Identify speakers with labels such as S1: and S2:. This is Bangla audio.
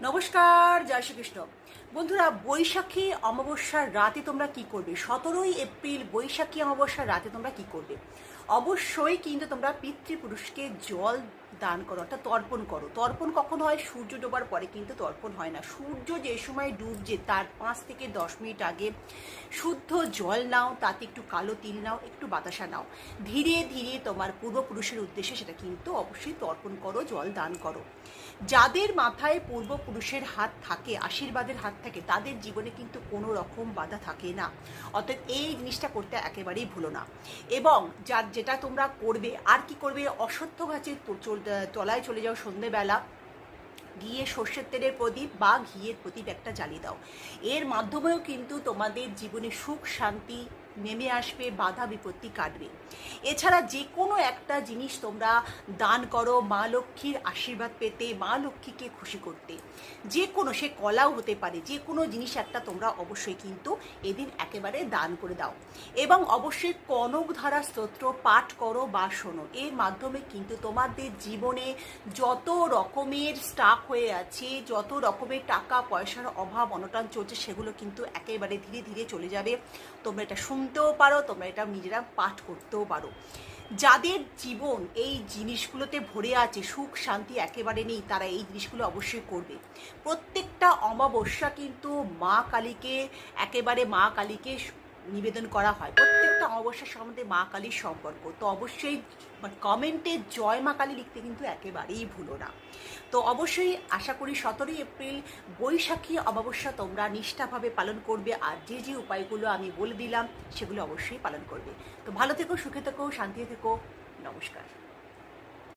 S1: নমস্কার, জয় শ্রীকৃষ্ণ। বন্ধুরা, বৈশাখী অমাবস্যার রাতে তোমরা কি করবে? 17ই এপ্রিল বৈশাখী অমাবস্যার রাতে তোমরা কি করবে? অবশ্যই কিন্তু তোমরা পিতৃপুরুষকে জল দান করো, অর্থাৎ তর্পণ করো। তর্পণ কখন হয়? সূর্য ডোবার পরে কিন্তু তর্পণ হয় না। সূর্য যে সময় ডুবছে তার 5 থেকে 10 মিনিট আগে শুদ্ধ জল নাও, তাতে একটু কালো তিল নাও, একটু বাতাসা নাও, ধীরে ধীরে তোমার পূর্বপুরুষের উদ্দেশ্যে সেটা কিন্তু অবশ্যই তর্পণ করো, জল দান করো। যাদের মাথায় পূর্বপুরুষের হাত থাকে, আশীর্বাদের হাত থাকে, তাদের জীবনে কিন্তু কোনো রকম বাধা থাকে না। অতএব এই জিনিসটা করতে একেবারেই ভুলো না। এবং যেটা তোমরা করবে, আর কি করবে, অশ্বত্থ গাছের তলায় চলে যাও সন্ধেবেলা, গিয়ে সর্ষের তেলের প্রদীপ বা ঘিয়ের প্রদীপ একটা জ্বালিয়ে দাও। এর মাধ্যমেও কিন্তু তোমাদের জীবনে সুখ শান্তি নেমে আসবে, বাধা বিপত্তি কাটবে। এছাড়া যে কোনো একটা জিনিস তোমরা দান করো মা লক্ষ্মীর আশীর্বাদ পেতে, মা লক্ষ্মীকে খুশি করতে। যে কোনো, সে কলাও হতে পারে, যে কোনো জিনিস একটা তোমরা অবশ্যই কিন্তু এদিন একেবারে দান করে দাও। এবং অবশ্যই কনকধারা স্তোত্র পাঠ করো বা শোনো। এর মাধ্যমে কিন্তু তোমাদের জীবনে যত রকমের স্টাক হয়ে আছে, যত রকমের টাকা পয়সার অভাব অনটন চলছে, সেগুলো কিন্তু একেবারে ধীরে ধীরে চলে যাবে। তোমরা এটা শুনতেও পারো, তোমরা এটা নিজেরা পাঠ করতেও পারো। যাদের জীবন এই জিনিসগুলোতে ভরে আছে, সুখ শান্তি একেবারে নেই, তারা এই জিনিসগুলো অবশ্যই করবে। প্রত্যেকটা অমাবস্যা কিন্তু মা কালীকে, একেবারে মা কালীকে নিবেদন করা হয়। প্রত্যেকটা অমাবস্যার সম্বন্ধে মা কালীর সম্পর্ক তো অবশ্যই কমেন্টে জয় মা কালী লিখতে কিন্তু একেবারেই ভুলো না। তো অবশ্যই আশা করি 17ই এপ্রিল বৈশাখী অমাবস্যা তোমরা নিষ্ঠাভাবে পালন করবে, আর যে যে উপায়গুলো আমি বলে দিলাম সেগুলো অবশ্যই পালন করবে। তো ভালো থেকো, সুখে থেকো, শান্তিতে থেকো। নমস্কার।